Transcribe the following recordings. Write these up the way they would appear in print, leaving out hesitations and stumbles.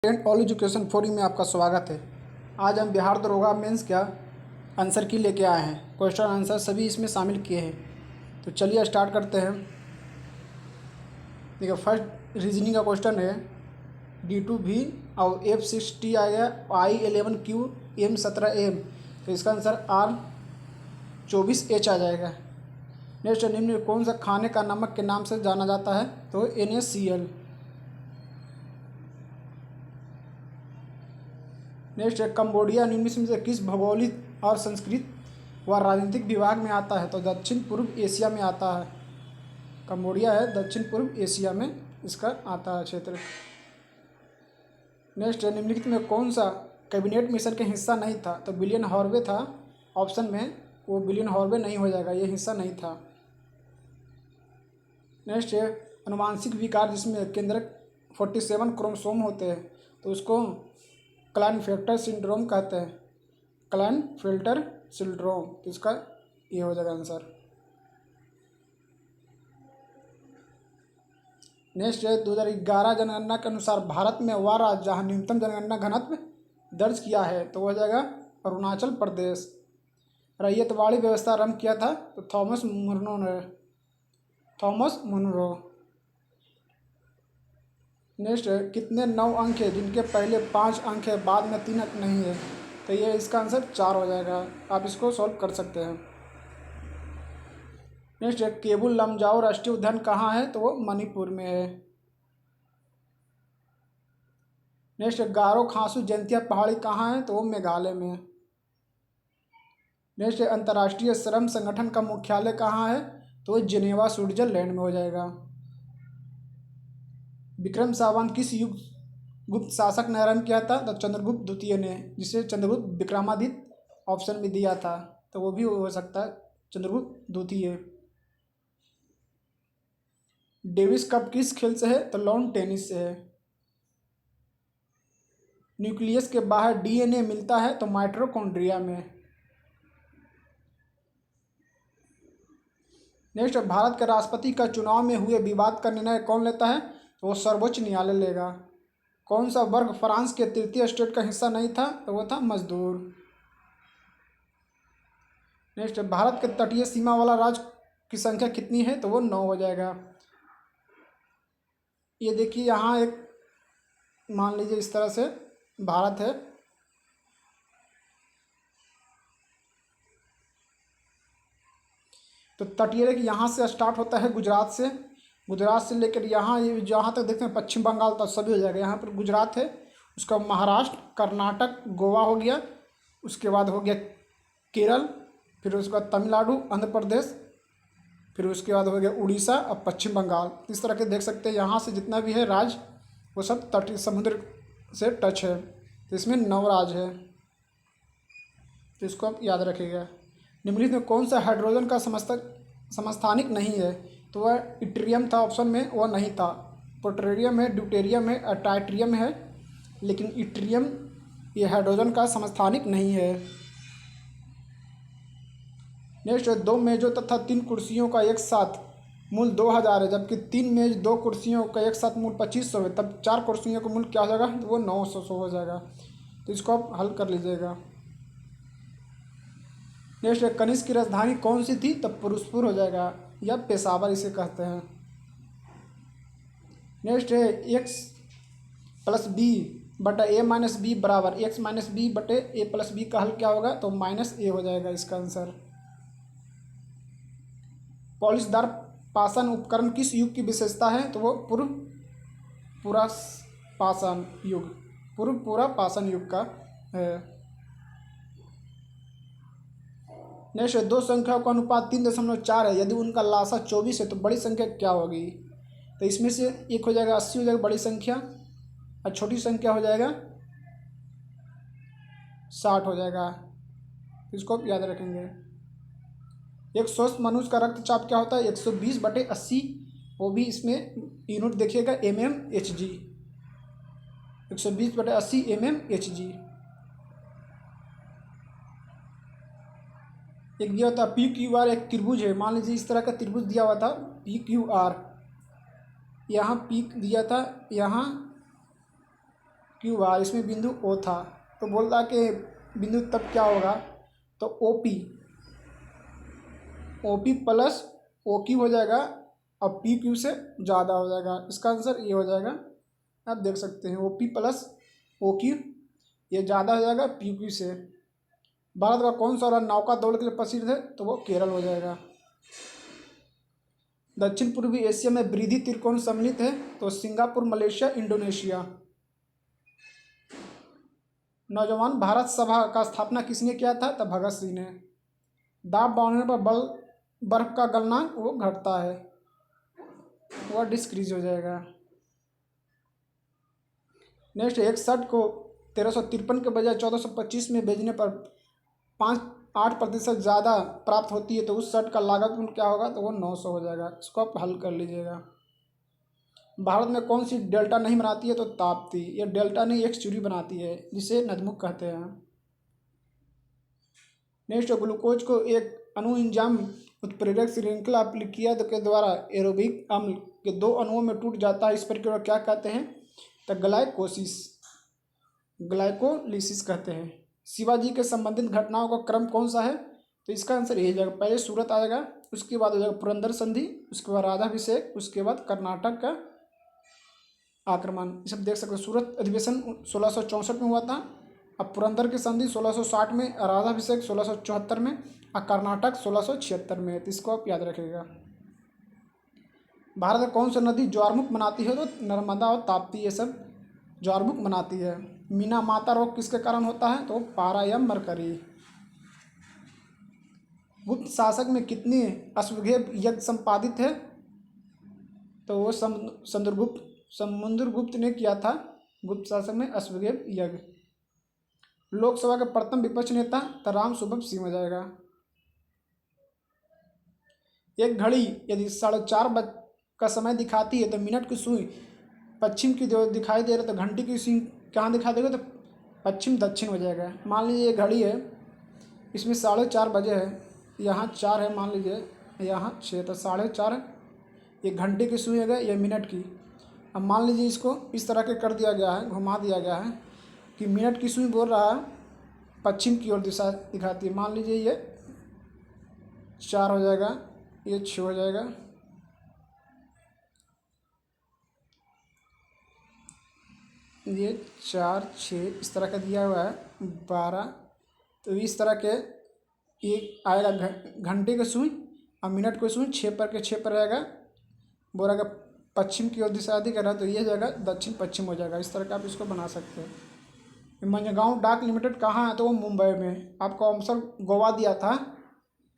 Student all education forum में आपका स्वागत है। आज हम बिहार दरोगा मेंस का आंसर की लेके आए हैं। क्वेश्चन आंसर सभी इसमें शामिल किए हैं। तो चलिए स्टार्ट करते हैं। देखिए फर्स्ट रीजनिंग का क्वेश्चन है D2V और F6T आएगा I11Q M17M। तो इसका आंसर R24H आ जाएगा। नेक्स्ट निम्न में कौन सा खाने का नमक के नाम से जाना जाता है? तो NaCl। नेक्स्ट है कंबोडिया निम्न में से किस भौगोलिक और संस्कृत व राजनीतिक विभाग में आता है? तो दक्षिण पूर्व एशिया में आता है। कंबोडिया है दक्षिण पूर्व एशिया में इसका आता है क्षेत्र। नेक्स्ट है निम्नलिखित में कौन सा कैबिनेट मिशन का हिस्सा नहीं था? तो विलियम हार्वे था ऑप्शन में, वो विलियम हार्वे नहीं हो जाएगा, ये हिस्सा नहीं था। नेक्स्ट है अनुवांशिक विकार जिसमें केंद्रक 47 क्रोमोसोम होते हैं तो उसको क्लाइनफेल्टर सिंड्रोम कहते हैं। क्लाइनफेल्टर सिंड्रोम, तो इसका ये हो जाएगा आंसर। नेक्स्ट है 2011 जनगणना के अनुसार भारत में वह राज्य जहाँ न्यूनतम जनगणना घनत्व दर्ज किया है तो वह जाएगा अरुणाचल प्रदेश। रैयतवाड़ी व्यवस्था आरम्भ किया था तो थॉमस मुनरो। नेक्स्ट है कितने 9 अंक है जिनके पहले 5 अंक है बाद में 3 अंक नहीं है? तो ये इसका आंसर 4 हो जाएगा। आप इसको सॉल्व कर सकते हैं। नेक्स्ट है केबुल लमजाओ राष्ट्रीय उद्यान कहाँ है? तो वो मणिपुर में है। नेक्स्ट है गारो खासू जयंतिया पहाड़ी कहाँ है? तो वो मेघालय में है। नेक्स्ट है अंतर्राष्ट्रीय श्रम संगठन का मुख्यालय कहाँ है? तो वो जिनेवा स्विट्जरलैंड में हो जाएगा। विक्रम सावंत किस युग गुप्त शासक ने आरम्भ किया था? तो चंद्रगुप्त द्वितीय ने, जिसे चंद्रगुप्त विक्रमादित्य ऑप्शन में दिया था तो वो भी हो सकता है चंद्रगुप्त द्वितीय। डेविस कप किस खेल से है? तो लॉन टेनिस से है। न्यूक्लियस के बाहर DNA मिलता है तो माइटोकॉन्ड्रिया में। नेक्स्ट भारत के राष्ट्रपति का चुनाव में हुए विवाद का निर्णय कौन लेता है? तो वो सर्वोच्च न्यायालय लेगा। कौन सा वर्ग फ्रांस के तृतीय स्टेट का हिस्सा नहीं था? तो वो था मजदूर। नेक्स्ट भारत के तटीय सीमा वाला राज्य की संख्या कितनी है? तो वो 9 हो जाएगा। ये देखिए यहाँ एक मान लीजिए इस तरह से भारत है, तो तटीय रेखा यहाँ से स्टार्ट होता है गुजरात से लेकर यहाँ ये जहाँ तक देखते हैं पश्चिम बंगाल तक सभी हो जाएगा। यहाँ पर गुजरात है, उसका महाराष्ट्र, कर्नाटक, गोवा हो गया, उसके बाद हो गया केरल, फिर उसके बाद तमिलनाडु, आंध्र प्रदेश, फिर उसके बाद हो गया उड़ीसा और पश्चिम बंगाल। इस तरह के देख सकते हैं यहाँ से जितना भी है राज्य वो सब तटीय समुद्र से टच है। तो इसमें 9 राज्य है, तो इसको आप याद रखिएगा। निम्नलिखित में कौन सा हाइड्रोजन का समस्थानिक नहीं है? तो वह इट्रियम था ऑप्शन में, वह नहीं था। प्लूटोनियम है, ड्यूटेरियम है, टाइट्रियम है, लेकिन इट्रियम ये हाइड्रोजन का समस्थानिक नहीं है। नेक्स्ट 2 मेजों तथा 3 कुर्सियों का एक साथ मूल्य 2000 है, जबकि 3 मेज 2 कुर्सियों का एक साथ मूल्य 2500 है, तब 4 कुर्सियों का मूल्य क्या हो जाएगा? तो वो 900 हो जाएगा। तो इसको आप हल कर लीजिएगा। नेक्स्ट है कनिष्क की राजधानी कौन सी थी? तब फिरोजपुर हो जाएगा, या पेशावर इसे कहते हैं। नेक्स्ट है x + b बटा a - b बराबर x - b बटे a + b का हल क्या होगा? तो -a हो जाएगा इसका आंसर। पॉलिशदार पाषाण उपकरण किस युग की विशेषता है? तो वो पूरा पाषाण युग का है। नेक्स्ट 2 संख्याओं का अनुपात 3.4 है, यदि उनका लासा 24 है तो बड़ी संख्या क्या होगी? तो इसमें से एक हो जाएगा 80 हो जाएगा बड़ी संख्या, और छोटी संख्या हो जाएगा 60 हो जाएगा। इसको आप याद रखेंगे। एक स्वस्थ मनुष्य का रक्तचाप क्या होता है? 120/80, वो भी इसमें यूनिट देखिएगा mmHg, 120/80 mmHg। एक दिया होता है PQR, एक त्रिभुज है, मान लीजिए इस तरह का त्रिभुज दिया हुआ था PQR, यहाँ पीक दिया था, यहाँ क्यू आर, इसमें बिंदु ओ था, तो बोल रहा कि बिंदु तब क्या होगा, तो O P, O P plus O Q हो जाएगा और पी क्यू से ज़्यादा हो जाएगा। इसका आंसर ये हो जाएगा। आप देख सकते हैं O P plus O Q ये ज़्यादा हो जाएगा पी क्यू से। भारत का कौन सा राज्य नौका दौड़ के लिए प्रसिद्ध है, तो वो केरल हो जाएगा। दक्षिण पूर्वी एशिया में वृद्धि त्रिकोण सम्मिलित है, तो सिंगापुर, मलेशिया, इंडोनेशिया। नौजवान भारत सभा का स्थापना किसने किया था, तो भगत सिंह ने। दाब बढ़ने पर बर्फ का गलनांक वो घटता है, वह डिस्क्रीज हो जाएगा। नेक्स्ट, एक शर्ट को 1353 के बजाय 1425 में बेचने पर 8% ज़्यादा प्राप्त होती है, तो उस शर्ट का लागत मूल्य क्या होगा, तो वो 900 हो जाएगा। इसको आप हल कर लीजिएगा। भारत में कौन सी डेल्टा नहीं बनाती है, तो ताप्ती। ये डेल्टा नहीं, एक चूरी बनाती है जिसे नदमुख कहते हैं। नेक्स्ट, ग्लूकोज को एक अणु इंजाम उत्प्रेरक श्रृंखला अप्लिकिया के द्वारा एरोबिक अम्ल के 2 अणुओं में टूट जाता है, इस प्रक्रिया को क्या कहते हैं, तो ग्लाइकोलिसिस कहते हैं। शिवाजी के संबंधित घटनाओं का क्रम कौन सा है, तो इसका आंसर यही जाएगा। पहले सूरत आएगा, उसके बाद हो जाएगा पुरंदर संधि, उसके बाद राधाभिषेक, उसके बाद कर्नाटक का आक्रमण। ये सब देख सकते हो। सूरत अधिवेशन 1664 में हुआ था, अब पुरंदर की संधि 1660 में, राधाभिषेक 1674 में और कर्नाटक 1676 में। तो इसको आप याद रखिएगा। भारत में कौन सी नदी ज्वारमुख बनाती है, तो नर्मदा और ताप्ती ये सब ज्वारमुख बनाती है। मीना माता रोग किसके कारण होता है, तो पारा या मरकरी। गुप्त शासक में कितने अश्वमेध यज्ञ संपादित है, तो वो समुद्रगुप्त ने किया था। गुप्त शासक में अश्वमेध यज्ञ। लोकसभा के प्रथम विपक्ष नेता तो राम सुभग सिंह हो जाएगा। एक घड़ी यदि 4:30 का समय दिखाती है, तो मिनट की सुई पश्चिम की जो दिखाई दे रहा है, तो घंटी की सुई कहाँ दिखाई देगा, तो पश्चिम दक्षिण हो जाएगा। मान लीजिए ये घड़ी है, इसमें 4:30 बजे है, यहाँ 4 है, मान लीजिए यहाँ 6, तो 4:30 ये घंटे की सुई है, ये मिनट की। अब मान लीजिए इसको इस तरह के कर दिया गया है, घुमा दिया गया है कि मिनट की सुई बोल रहा है पश्चिम की ओर दिशा दिखाती है। मान लीजिए ये 4 हो जाएगा, ये 6 हो जाएगा, ये 4 6 इस तरह का दिया हुआ है 12। तो इस तरह के एक आएगा घंटे की सुई और मिनट की सुई 6 पर के 6 पर रहेगा। बोला का पश्चिम की ओर दिशा दिख रहा है, तो ये जगह दक्षिण पश्चिम हो जाएगा। इस तरह का आप इसको बना सकते हैं। मंझगांव डाक लिमिटेड कहाँ है, तो वो मुंबई में। आपको ऑप्शन गोवा दिया था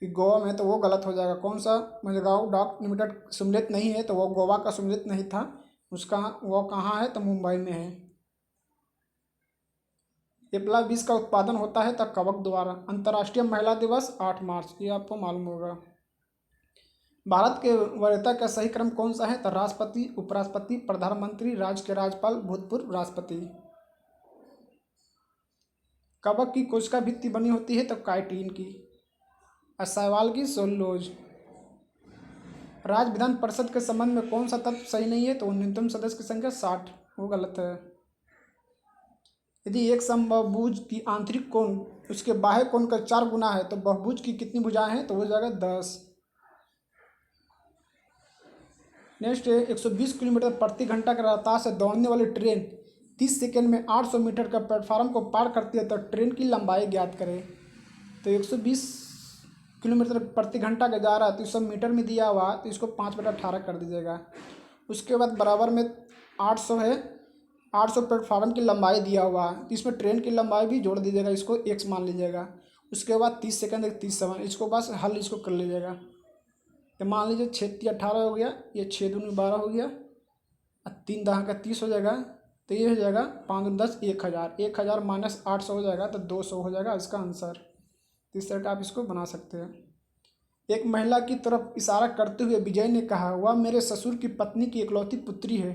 कि गोवा में, तो वो गलत हो जाएगा। कौन सा, मंझगांव डाक लिमिटेड सम्मिलित नहीं है, तो वो गोवा का सम्मिलित नहीं था उसका, वो कहाँ है, तो मुंबई में है। एप्ला बीज का उत्पादन होता है तो कवक द्वारा। अंतर्राष्ट्रीय महिला दिवस 8 मार्च, ये आपको मालूम होगा। भारत के वरीयता का सही क्रम कौन सा है, तो राष्ट्रपति, उपराष्ट्रपति, प्रधानमंत्री, राज्य के राज्यपाल, भूतपूर्व राष्ट्रपति। कवक की कोशिका भित्ति बनी होती है, तो काइटिन की। शैवाल की सेलुलोज। राज्य विधान परिषद के संबंध में कौन सा तत्व सही नहीं है, तो न्यूनतम सदस्य की संख्या 60, वो गलत है। यदि एक समबाहुभुज की आंतरिक कोण उसके बाह्य कोण का 4 गुना है, तो बहुभुज की कितनी भुजाएं हैं, तो हो जाएगा 10। नेक्स्ट है 120 किलोमीटर प्रति घंटा की रफ्तार से दौड़ने वाली ट्रेन 30 सेकेंड में 800 मीटर का प्लेटफार्म को पार करती है, तो ट्रेन की लंबाई ज्ञात करें। तो 120 किलोमीटर प्रति घंटा का जा रहा है, तो 100 मीटर में दिया हुआ, तो इसको 5/18 कर दीजिएगा। उसके बाद बराबर में 800 है, 800 प्लेटफार्म की लंबाई दिया हुआ है, तो इसमें ट्रेन की लंबाई भी जोड़ दीजिएगा, इसको x मान लीजिएगा। उसके बाद 30 सेकंड 30 समय, इसको बस हल इसको कर लीजिएगा। तो मान लीजिए 6×3 = 18 हो गया, ये 6×2 = 12 हो गया, और 3×10 = 30 हो जाएगा। तो ये हो जाएगा 5×10 = 1000, 1000 - 800 हो जाएगा, तो 200 हो जाएगा इसका आंसर। तो इस तरह का आप इसको बना सकते हैं। एक महिला की तरफ इशारा करते हुए विजय ने कहा, वह मेरे ससुर की पत्नी की इकलौती पुत्री है,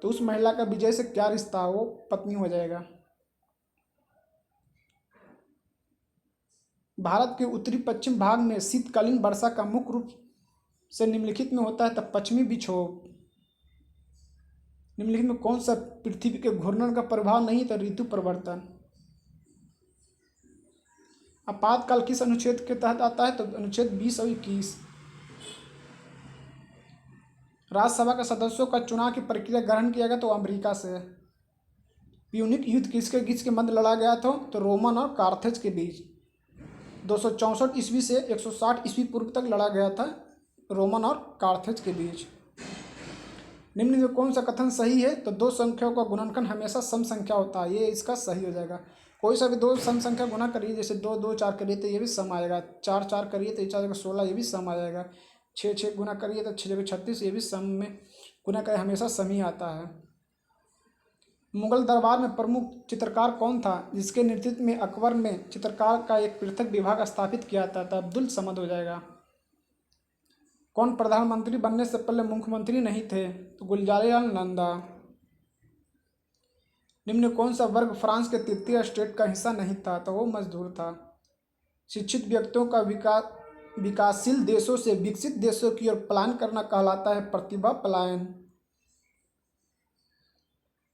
तो उस महिला का विजय से क्या रिश्ता, वो पत्नी हो जाएगा। भारत के उत्तरी पश्चिम भाग में शीतकालीन वर्षा का मुख्य रूप से निम्नलिखित में होता है, तो पश्चिमी विक्षोभ। निम्नलिखित में कौन सा पृथ्वी के घूर्णन का प्रभाव नहीं था? ऋतु परिवर्तन। आपातकाल किस अनुच्छेद के तहत आता है? तो अनुच्छेद 20 और 21। राज्यसभा के सदस्यों का चुनाव की प्रक्रिया ग्रहण किया गया तो अमेरिका से। प्यूनिक युद्ध किसके बीच के मध्य लड़ा गया था? तो रोमन और कार्थेज के बीच 264 ईस्वी से 160 ईस्वी पूर्व तक लड़ा गया था, रोमन और कार्थेज के बीच। निम्न में कौन सा कथन सही है? तो दो संख्याओं का गुणनखंड हमेशा सम संख्या होता है, ये इसका सही हो जाएगा। कोई सा भी दो सम संख्या गुना करिए, जैसे 2 2 4 करिए तो ये भी सम आएगा, 4 4 करिए तो 4 16, ये भी सम आ जाएगा, 6 6 गुना करिए तो 6 36, ये भी सम में गुना करिए, हमेशा सम ही आता है। मुगल दरबार में प्रमुख चित्रकार कौन था जिसके नेतृत्व में अकबर ने चित्रकार का एक पृथक विभाग स्थापित किया था? तो अब्दुल समद हो जाएगा। कौन प्रधानमंत्री बनने से पहले मुख्यमंत्री नहीं थे? तो गुलजारीलाल नंदा। निम्न कौन सा वर्ग फ्रांस के तृतीय स्टेट का हिस्सा नहीं था? तो वो मजदूर था। शिक्षित व्यक्तियों का विकासशील देशों से विकसित देशों की ओर पलायन करना कहलाता है प्रतिभा पलायन।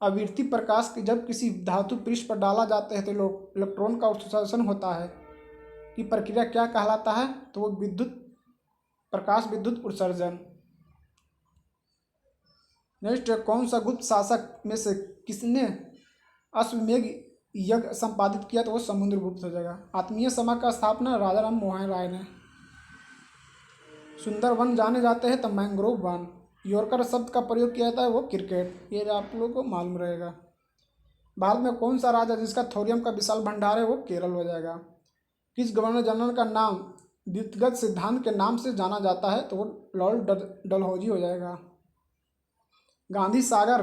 आवृत्ति प्रकाश के जब किसी धातु पृष्ठ पर डाला जाता है तो इलेक्ट्रॉन का उत्सर्जन होता है कि प्रक्रिया क्या कहलाता है? तो वो प्रकाश विद्युत उत्सर्जन। नेक्स्ट, कौन सा गुप्त शासक में से किसने अश्वमेध यज्ञ संपादित किया? तो वो समुद्रगुप्त हो जाएगा। आत्मीय समाज का स्थापना राजा राम मोहन राय ने। सुंदर वन जाने जाते हैं तो मैंग्रोव वन। यॉर्कर शब्द का प्रयोग किया जाता है वो क्रिकेट, ये आप लोगों को मालूम रहेगा। भारत में कौन सा राज्य जिसका थोरियम का विशाल भंडार है? वो केरल हो जाएगा। किस गवर्नर जनरल का नाम व्युत्पत्ति सिद्धांत के नाम से जाना जाता है? तो वो लॉर्ड डलहौजी हो जाएगा। गांधी सागर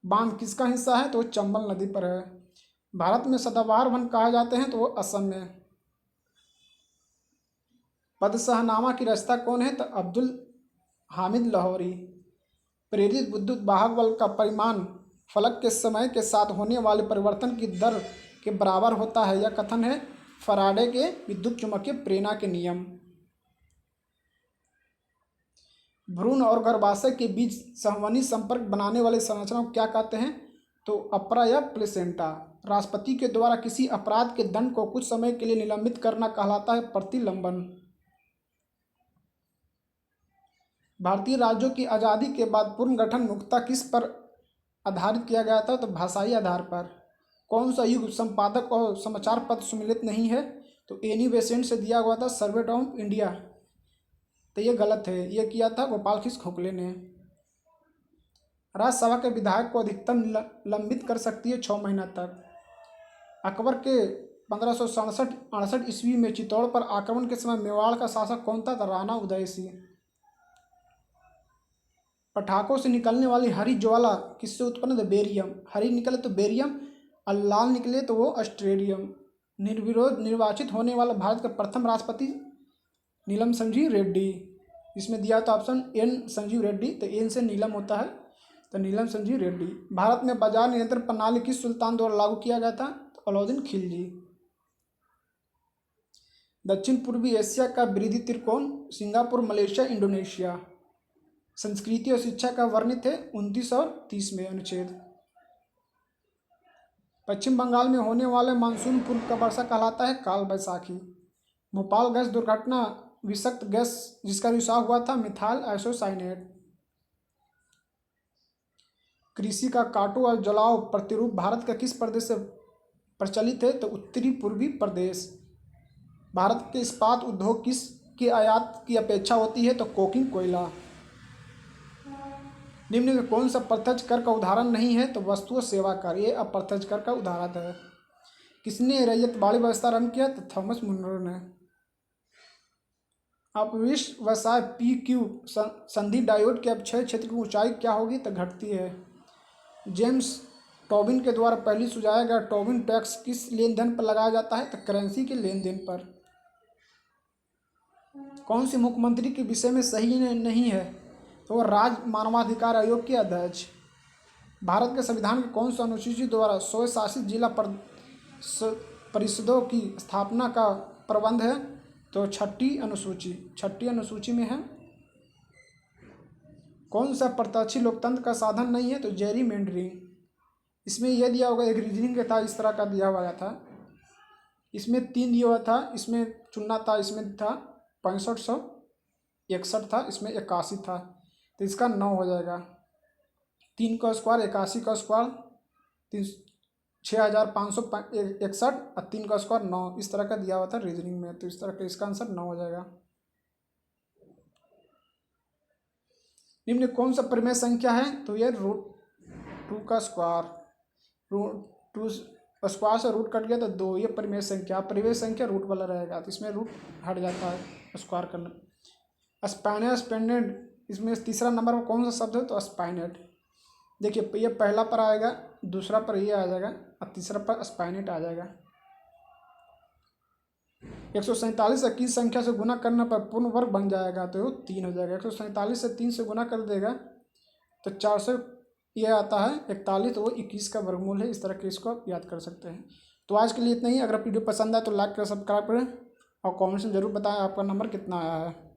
बांध किसका हिस्सा है? तो वो चंबल नदी पर है। भारत में सदाबहार वन कहा जाते हैं तो वो असम में। पदसहनामा की रचयिता कौन है? तो अब्दुल हामिद लाहौरी। प्रेरित विद्युत वाहक बल का परिमाण फलक के समय के साथ होने वाले परिवर्तन की दर के बराबर होता है, यह कथन है फराडे के विद्युत चुम्बकीय प्रेरणा के नियम। भ्रूण और गर्भाशय के बीच संवहनी संपर्क बनाने वाले संरचना को क्या कहते हैं? तो अपरा या प्लेसेंटा। राष्ट्रपति के द्वारा किसी अपराध के दंड को कुछ समय के लिए निलंबित करना कहलाता है प्रतिलंबन। भारतीय राज्यों की आज़ादी के बाद पुनर्गठन मुख्यतः किस पर आधारित किया गया था? तो भाषाई आधार पर। कौन सा युग संपादक और समाचार पत्र सम्मिलित नहीं है? तो एनी बेसेंट से दिया हुआ था सर्वे ऑफ इंडिया, तो ये गलत है, ये किया था गोपाल कृष्ण खोखले ने। राज्यसभा के विधायक को अधिकतम लंबित कर सकती है 6 महीना तक। अकबर के 1567-68 ईस्वी में चित्तौड़ पर आक्रमण के समय मेवाड़ का शासक कौन था? तो राणा उदय सिंह। पटाखों से निकलने वाली हरी ज्वाला किससे उत्पन्न? तो बेरियम। हरी निकले तो बेरियम और लाल निकले तो वो अस्ट्रेलियम। निर्विरोध निर्वाचित होने वाला भारत का प्रथम राष्ट्रपति नीलम संजीव रेड्डी। इसमें दिया था ऑप्शन एन संजीव रेड्डी, तो एन से नीलम होता है, तो नीलम संजीव रेड्डी। भारत में बाजार नियंत्रण प्रणाली किस सुल्तान द्वारा लागू किया गया था? तो अलाउद्दीन खिलजी। दक्षिण पूर्वी एशिया का वृद्धि त्रिकोण सिंगापुर, मलेशिया, इंडोनेशिया। संस्कृति और शिक्षा का वर्णित है 29 और 30 में अनुच्छेद। पश्चिम बंगाल में होने वाले मानसून पूर्व का वर्षा कहलाता है काल बैसाखी। भोपाल गैस दुर्घटना विषाक्त गैस जिसका रिसाव हुआ था मिथाइल आइसोसाइनेट। कृषि का काटो और जलाओ प्रतिरूप भारत का किस प्रदेश से प्रचलित है? तो उत्तरी पूर्वी प्रदेश। भारत के इस्पात उद्योग किस की आयात की अपेक्षा होती है? तो कोकिंग कोयला। निम्न में कौन सा प्रत्यक्ष कर का उदाहरण नहीं है? तो वस्तु और सेवा कर, ये अप्रत्यक्ष कर का उदाहरण है। किसने रैयतवाड़ी व्यवस्था आरंभ किया? तो थॉमस मुनरो ने। अपविष्टवसाय पी क्यू संधि डायोड के अपक्षय क्षेत्र की ऊंचाई क्या होगी? तो घटती है। जेम्स टोबिन के द्वारा पहली सुझाया गया टोबिन टैक्स किस लेन देन पर लगाया जाता है? तो करेंसी के लेन देन पर। कौन सी मुख्यमंत्री के विषय में सही नहीं है? तो राज्य मानवाधिकार आयोग के अध्यक्ष। भारत के संविधान के कौन सा अनुसूची द्वारा स्वशासित जिला परिषदों की स्थापना का प्रबंध है? तो छठी अनुसूची में है। कौन सा प्रत्यक्ष लोकतंत्र का साधन नहीं है? तो जेरीमेंडरिंग। इसमें यह दिया होगा, एक रीजनिंग के था, इस तरह का दिया हुआ था। इसमें 3 दिया हुआ था, इसमें चुनना था, इसमें था 6561 था, इसमें 81 था, तो इसका 9 हो जाएगा। 3 का स्क्वायर 81 का स्क्वायर 6561 और 3 का स्क्वायर 9, इस तरह का दिया हुआ था रीजनिंग में, तो इस तरह का इसका आंसर 9 हो जाएगा। निम्न कौन सा परिमेय संख्या है? तो ये √2 का स्क्वायर, √2 स्क्वायर से रूट कट गया तो 2, ये परिमेय संख्या। परिमेय संख्या रूट वाला रहेगा, तो इसमें रूट हट जाता है स्क्वायर करना। स्पाइनेट, इसमें तीसरा नंबर में कौन सा शब्द है? तो स्पाइनेट। देखिए ये पहला पर आएगा, दूसरा पर ये आ जाएगा और तीसरा पर स्पाइनेट आ जाएगा। 147 से किस संख्या से गुना करने पर पूर्ण वर्ग बन जाएगा? तो 3 हो जाएगा। 147 से 3 से गुना कर देगा तो 4 से ये आता है 41, तो वो 21 का वर्गमूल है। इस तरह के इसको आप याद कर सकते हैं। तो आज के लिए इतना ही। अगर वीडियो पसंद आए तो लाइक करें, सब्सक्राइब करें और कमेंट्स में जरूर बताएं आपका नंबर कितना आया है।